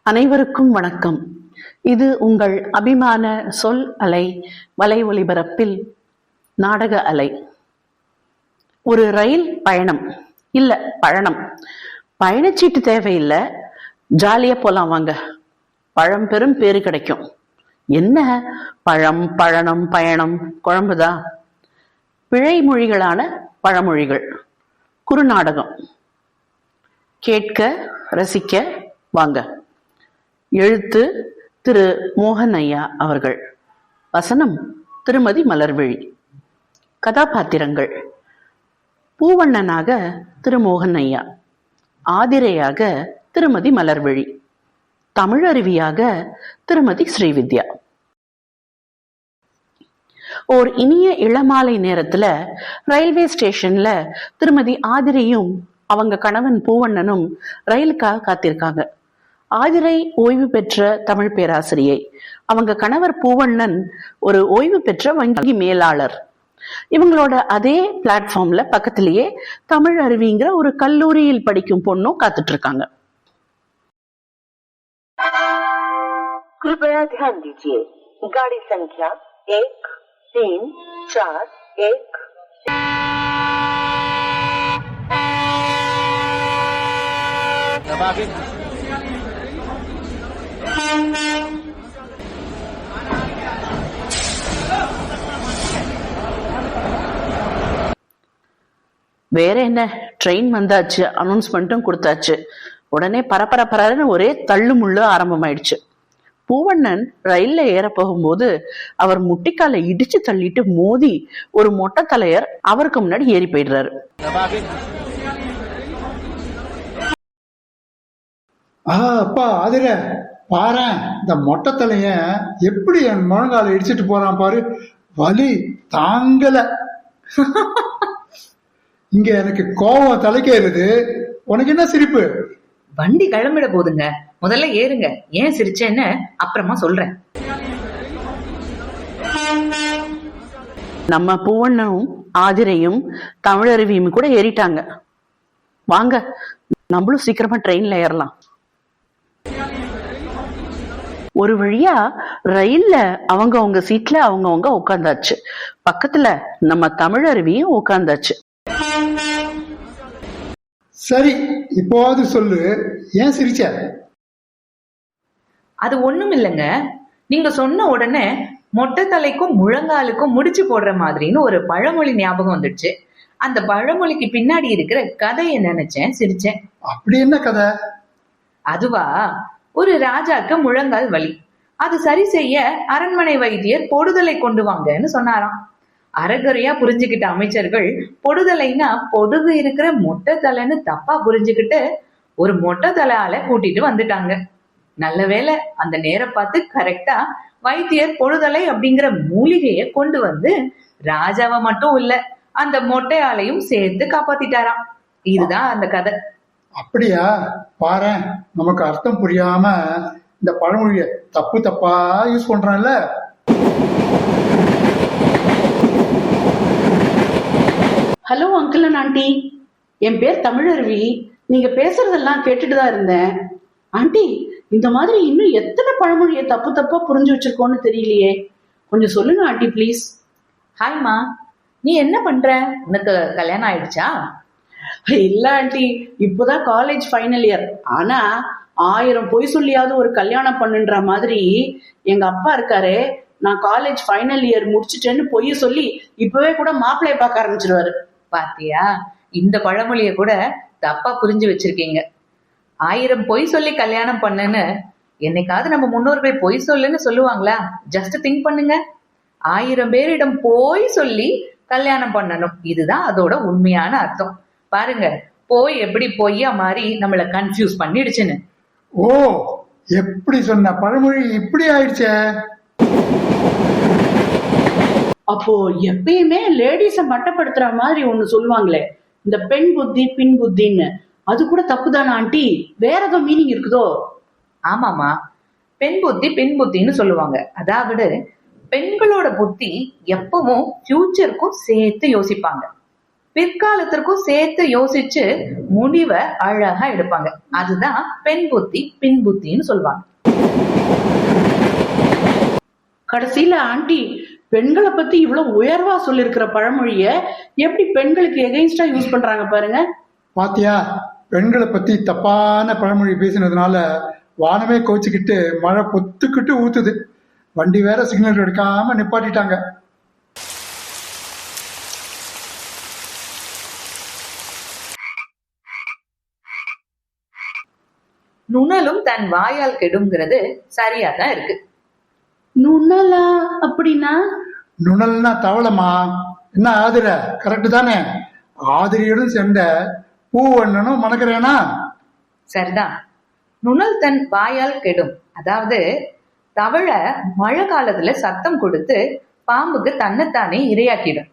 அனைவருக்கும் வணக்கம். இது உங்கள் அபிமான சொல் அலை வலை ஒளிபரப்பில் நாடக அலை. ஒரு ரயில் பயணம் இல்ல பழனம். பயணச்சீட்டு தேவையில்லை, ஜாலியா போலாம் வாங்க. பழம்பெரும் பேரு கிடைக்கும். என்ன பழம், பழனம், பயணம் குழம்புதான். பிழை மொழிகளான பழமொழிகள். குறுநாடகம். கேட்க ரசிக்க வாங்க. எழுத்து திரு மோகன் ஐயா அவர்கள். வசனம் திருமதி மலர்விழி. கதாபாத்திரங்கள்: பூவண்ணனாக திரு மோகன் ஐயா, ஆதிரையாக திருமதி மலர்விழி, தமிழருவியாக திருமதி ஸ்ரீவித்யா. ஓர் இனிய இளமாலை நேரத்துல ரயில்வே ஸ்டேஷன்ல திருமதி ஆதிரையும் அவங்க கணவன் பூவண்ணனும் ரயிலுக்காக காத்திருக்காங்க. ஆதிரை ஓய்வு பெற்ற தமிழ் பேராசிரியை, அவங்க கணவர் பூவண்ணன் ஒரு ஓய்வு பெற்ற வங்கி மேலாளர். இவங்களோட அதே பிளாட்ஃபார்ம்ல பக்கத்திலேயே தமிழ் அருவிங்கிற ஒரு கல்லூரியில் படிக்கும் பொண்ணும் காத்துட்டு இருக்காங்க. कृपया ध्यान दीजिए, गाड़ी संख्या 1341 வேற என்ன, ட்ரெயின் வந்தாச்சு, அனௌன்ஸ்மெண்ட்டும் கொடுத்தாச்சு. உடனே பரபரன்னு ஒரே தள்ளு முள்ளு ஆரம்பமாயிடுச்சு. பூவண்ணன் ரயில்ல ஏற போகும்போது அவர் முட்டிக்கால இடிச்சு தள்ளிட்டு மோதி ஒரு மொட்டை தலையர் அவருக்கு முன்னாடி ஏறி போயிடுறாரு. அப்பா ஆதிர பாரு, இந்த மொட்டை தலைய எப்படி என் முழங்கால இடிச்சிட்டு போறான் பாரு, வலி தாங்கல. இங்க எனக்கு கோபம் தலைக்கேறுது, உனக்கு என்ன சிரிப்பு? வண்டி கிளம்பிட போதுங்க, முதல்ல ஏறுங்க. ஏன் சிரிச்சேன்னு அப்புறமா சொல்றேன். நம்ம பூவண்ணனும் ஆதிரையும் தமிழருவியும் கூட ஏறிட்டாங்க. வாங்க, நம்மளும் சீக்கிரமா ட்ரெயின்ல ஏறலாம். ஒரு வழியா ரயில்ல அவங்க சீட்ல அவங்க உட்கார்ந்தாச்சு. பக்கத்துல நம்ம தமிழருவியும் உட்கார்ந்தாச்சு. சரி, இப்போது சொல்லு, ஏன் சிரிச்ச? அது ஒண்ணும் இல்லைங்க, நீங்க சொன்ன உடனே மொட்டை தலைக்கும் முழங்காலுக்கும் முடிச்சு போடுற மாதிரின்னு ஒரு பழமொழி ஞாபகம் வந்துடுச்சு. அந்த பழமொழிக்கு பின்னாடி இருக்கிற கதையை நினைச்சேன், சிரிச்சேன். அப்படி என்ன கதை? அதுவா, ஒரு ராஜாக்கு முழங்கால் வலி. அது சரி செய்ய அரண்மனை வைத்தியர் பொடுதலை கொண்டு வாங்கன்னு சொன்னாராம். அரைகுறையா புரிஞ்சுக்கிட்ட அமைச்சர்கள் பொடுதலைன்னா பொடுகு இருக்கிற மொட்டை தலைன்னு தப்பா புரிஞ்சுக்கிட்டு ஒரு மொட்டை தலையால கூட்டிட்டு வந்துட்டாங்க. நல்ல வேளை அந்த நேரம் பார்த்து கரெக்டா வைத்தியர் பொடுதலை அப்படிங்கிற மூலிகைய கொண்டு வந்து ராஜாவை மட்டும் இல்ல அந்த மொட்டையாலையும் சேர்த்து காப்பாத்திட்டாராம். இதுதான் அந்த கதை. அப்படியா? பாரு, நமக்கு அர்த்தம் புரியாம இந்த பழமொழிய தப்பா யூஸ் பண்றான்ல. ஹலோ அங்கிள் அண்ட் ஆண்டி, என் பேர் தமிழருவி. நீங்க பேசுறதெல்லாம் கேட்டுட்டுதான் இருந்தேன். ஆண்டி, இந்த மாதிரி இன்னும் எத்தனை பழமொழியை தப்பா புரிஞ்சு வச்சிருக்கோன்னு தெரியலையே, கொஞ்சம் சொல்லுங்க ஆண்டி ப்ளீஸ். ஹாய்மா, நீ என்ன பண்ற? உனக்கு கல்யாணம் ஆயிடுச்சா? இல்ல ஆண்டி, இப்போதான் காலேஜ் ஃபைனல் இயர். ஆனா 1000 பொய் சொல்லியாவது ஒரு கல்யாணம் பண்ணுன்ற மாதிரி எங்க அப்பா இருக்காரு, நான் காலேஜ் ஃபைனல் இயர் முடிச்சுட்டேன்னு பொய்ய சொல்லி இப்பவே கூட மாப்பிள்ளைய பார்க்க ஆரம்பிச்சிருவாரு. பாத்தியா, இந்த பழமொழிய கூட தப்பா புரிஞ்சு வச்சிருக்கீங்க. 1000 பொய் சொல்லி கல்யாணம் பண்ணுன்னு என்னைக்காவது நம்ம முன்னோர்கள் பொய் சொல்லுன்னு சொல்லுவாங்களா? ஜஸ்ட் திங்க் பண்ணுங்க. 1000 பேரிடம் போய் சொல்லி கல்யாணம் பண்ணணும், இதுதான் அதோட உண்மையான அர்த்தம். பாருங்க, போய் எப்படி பொய்யா மாறி நம்மள கன்ஃபியூஸ் பண்ணிடுச்சுன்னு. ஓ, எப்படி சொன்ன பழமொழி இப்படி ஆயிடுச்சே. அப்போ எப்பயுமே லேடிஸ மட்டப்படுத்துற மாதிரி ஒண்ணு சொல்லுவாங்களே, இந்த பெண் புத்தி பின் புத்தின்னு, அது கூட தப்புதானா ஆண்டி? வேற ஏதோ மீனிங் இருக்குதோ? ஆமாமா, பெண் புத்தி பின் புத்தின்னு சொல்லுவாங்க. அதாவது பெண்களோட புத்தி எப்பவும் ஃபியூச்சருக்கும் சேர்த்து யோசிப்பாங்க. பிற்காலத்திற்கும் சேர்த்து யோசிச்சு முடிவை அழகா எடுப்பாங்க. அதுதான் பெண் புத்தி பின் புத்தின்னு சொல்லுவாங்க. கடைசியில ஆண்டி பெண்களை பத்தி இவ்வளவு உயர்வா சொல்லிருக்கிற பழமொழிய எப்படி பெண்களுக்கு எகெயின்ஸ்டா யூஸ் பண்றாங்க பாருங்க. பாத்தியா, பெண்களை பத்தி தப்பான பழமொழி பேசினதுனால வானமே கோச்சுக்கிட்டு மழை பொத்துக்கிட்டு ஊத்துது. வண்டி வேற சிக்னல் எடுக்காம நிப்பாட்டிட்டாங்க. நுணலும் தன் வாயால் கெடுங்கிறது சரியா தான் இருக்கு. நுண்ணலா அப்படின்னா? நுணல்னா தவளமா? என்ன ஆதிர, கரெக்டு தானே? ஆதிரியுடன் சேர்ந்த பூவண்ணனும் மணக்கிறேனா? சரிதான். நுணல் தன் வாயால் கெடும். அதாவது தவளை மழை காலத்துல சத்தம் கொடுத்து பாம்புக்கு தன்னைத்தானே இரையாக்கிடும்.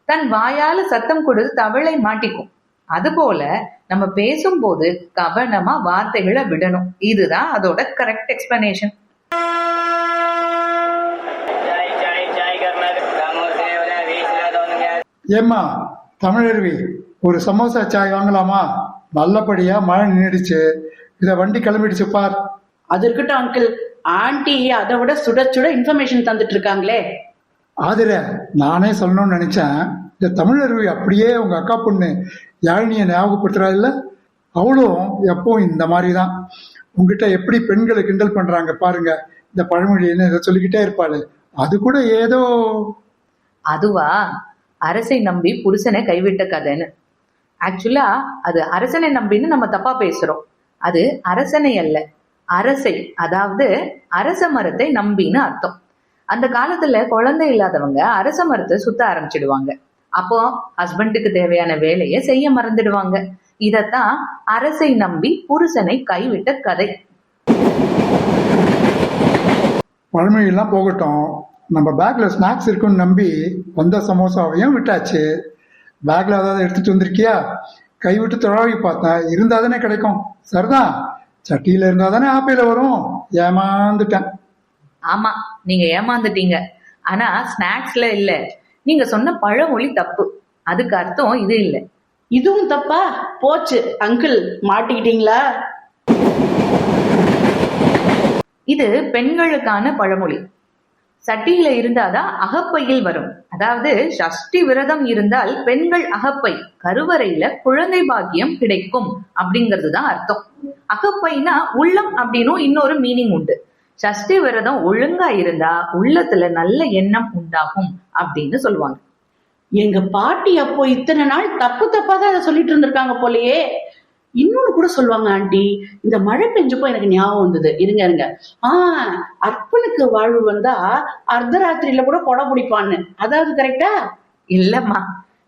தன் வாயால சத்தம் கொடுத்து தவளை மாட்டிக்கும். அதுபோல நம்ம பேசும்போது கவனமா வார்த்தைகளை விடணும். இதுதான் அதோட கரெக்ட் எக்ஸ்பிளனேஷன். ஏம்மா தமிழருவி, ஒரு சமோசா சாய் வாங்கலாமா? நல்லபடியா மழை நின்றுடுச்சு, இத வண்டி கிளம்பிடுச்சு பார். அது இருக்கட்டும் அங்கிள், ஆண்டி அதை விட சுட சுட இன்ஃபர்மேஷன் தந்துட்டு இருக்காங்களே. ஆதிர, நானே சொல்லணும்னு நினைச்சேன். இந்த தமிழருவி அப்படியே உங்க அக்கா பொண்ணு யாழினிய ஞாபகப்படுத்துறா இல்ல? அவளும் எப்போ இந்த மாதிரிதான் உங்ககிட்ட எப்படி பெண்களை கிண்டல் பண்றாங்க பாருங்க, இந்த பழமொழின்னு இதை சொல்லிக்கிட்டே இருப்பாளு. அது கூட ஏதோ. அதுவா அரசை நம்பி புருஷனை கைவிட்ட கதைன்னு. ஆக்சுவலா அது அரசனை நம்பின்னு நம்ம தப்பா பேசுறோம். அது அரசனை அல்ல, அரசை, அதாவது அரச மரத்தை நம்பின்னு அர்த்தம். அந்த காலத்துல குழந்தை இல்லாதவங்க அரச மரத்தை சுத்த ஆரம்பிச்சிடுவாங்க. அப்போ ஹஸ்பண்டுக்கு தேவையான வேலையை செய்ய மறந்துடுவாங்க. இதத்தான் அரசை நம்பி புருஷனை கைவிட்ட கதை. பழமொழியெல்லாம் போகட்டும், நம்ம பேக்ல ஸ்நாக்ஸ் இருக்குன்னு நம்பி வந்த சமோசாவையும் விட்டாச்சு. பேக்ல ஏதாவது எடுத்துட்டு வந்திருக்கியா? கைவிட்டு தொழாவி பார்த்தேன், இருந்தா தானே கிடைக்கும். சரிதான், சட்டியில இருந்தா தானே ஆப்பையில வரும். ஏமாந்துட்டேன். ஆமா, நீங்க ஏமாந்துட்டீங்க. ஆனா ஸ்நாக்ஸ்ல இல்ல. நீங்க சொன்ன பழமொழி தப்பு. அதுக்கு அர்த்தம் இது இல்ல. இதுவும் தப்பா போச்சு அங்கிள், மாட்டிக்கிட்டீங்களா? இது பெண்களுக்கான பழமொழி. சட்டியில இருந்தாதான் அகப்பையில் வரும். அதாவது சஷ்டி விரதம் இருந்தால் பெண்கள் அகப்பை, கருவறையில குழந்தை பாக்கியம் கிடைக்கும் அப்படிங்கிறது தான் அர்த்தம். அகப்பைனா உள்ளம் அப்படின்னும் இன்னொரு மீனிங் உண்டு. சஷ்டி விரதம் ஒழுங்கா இருந்தா உள்ளத்துல நல்ல எண்ணம் உண்டாகும் அப்படின்னு சொல்லுவாங்க. எங்க பாட்டி அப்போ இத்தனை நாள் தப்பு தப்பா தான் அதை சொல்லிட்டு இருந்திருக்காங்க போலயே. இன்னொன்னு கூட சொல்லுவாங்க ஆண்டி, இந்த மழை பெஞ்சப்போ எனக்கு ஞாபகம் வந்தது. இருங்க அர்ப்பனுக்கு வாழ்வு வந்தா அர்த்தராத்திரியில கூட கொடை பிடிப்பான்னு. அதாவது கரெக்டா? இல்லம்மா,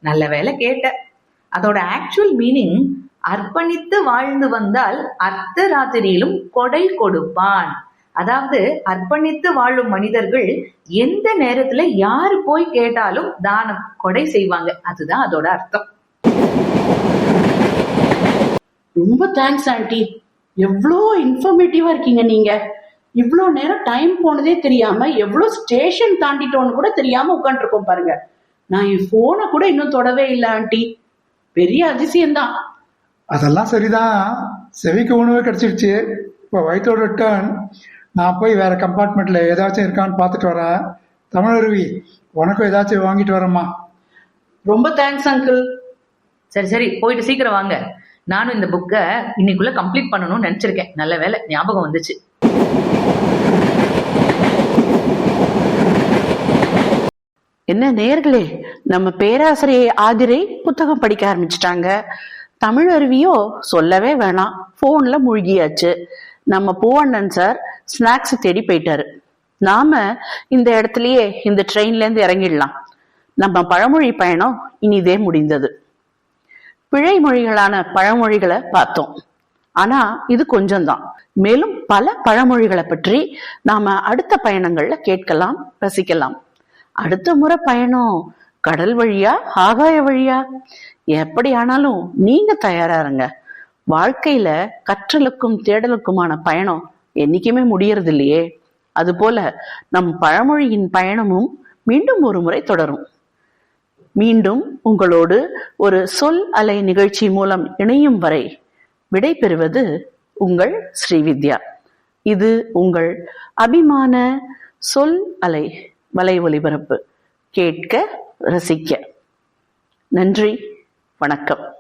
நல்ல வேலை கேட்ட. அதோட ஆக்சுவல் மீனிங் அர்ப்பணித்து வாழ்ந்து வந்தால் அர்த்த ராத்திரியிலும் கொடை கொடுப்பான். அதாவது அர்ப்பணித்து வாழும் மனிதர்கள் எந்த நேரத்துல யாரு போய் கேட்டாலும் தானம் கொடை செய்வாங்க. அதுதான் அதோட அர்த்தம். ரொம்ப தேங்க்ஸ் ஆண்டி, எவ்வளோ இன்ஃபர்மேட்டிவா இருக்கீங்க நீங்க. இவ்வளோ நேரம் டைம் போனதே தெரியாம எவ்வளோ ஸ்டேஷன் தாண்டிட்டோன்னு கூட தெரியாம உட்காந்துருக்கோம் பாருங்க. நான் என் போனை கூட இன்னும் தொடவே இல்லை ஆண்டி. பெரிய அதிசயம்தான். அதெல்லாம் சரிதான், செவிக்கு உணவே கிடைச்சிருச்சு. இப்போ வயிற்றோட டர்ன். நான் போய் வேற கம்பார்ட்மெண்ட்ல ஏதாச்சும் இருக்கான்னு பார்த்துட்டு வரேன். தமிழருவி, உனக்கும் ஏதாச்சும் வாங்கிட்டு வரேம்மா. ரொம்ப தேங்க்ஸ் அங்கிள். சரி சரி, போயிட்டு சீக்கிரம் வாங்க. நானும் இந்த புக்கை இன்னைக்குள்ள கம்ப்ளீட் பண்ணணும்னு நினைச்சிருக்கேன். நல்ல வேலை ஞாபகம் வந்துச்சு. என்ன நேயர்களே, நம்ம பேராசிரியை ஆதிரை புத்தகம் படிக்க ஆரம்பிச்சிட்டாங்க. தமிழருவியோ சொல்லவே வேணாம், போன்ல மூழ்கியாச்சு. நம்ம பூவண்ணன் சார் ஸ்நாக்ஸ் தேடி போயிட்டாரு. நாம இந்த இடத்துலயே இந்த ட்ரெயின்ல இருந்து இறங்கிடலாம். நம்ம பழமொழி பயணம் இனிதே முடிந்தது. பிழை மொழிகளான பழமொழிகளை பார்த்தோம். ஆனா இது கொஞ்சம்தான். மேலும் பல பழமொழிகளை பற்றி நாம அடுத்த பயணங்கள்ல கேட்கலாம், ரசிக்கலாம். அடுத்த முறை பயணம் கடல் வழியா, ஆகாய வழியா, எப்படி ஆனாலும் நீங்க தயாரா இருங்க. வாழ்க்கையில கற்றலுக்கும் தேடலுக்குமான பயணம் என்னைக்குமே முடியறது இல்லையே. அதுபோல நம் பழமொழியின் பயணமும் மீண்டும் ஒரு முறை தொடரும். மீண்டும் உங்களோடு ஒரு சொல் அலை நிகழ்ச்சி மூலம் இணையும் வரை விடை பெறுவது உங்கள் ஸ்ரீவித்யா. இது உங்கள் அபிமான சொல் அலை வலை ஒலிபரப்பு. கேட்க ரசிக்க. நன்றி, வணக்கம்.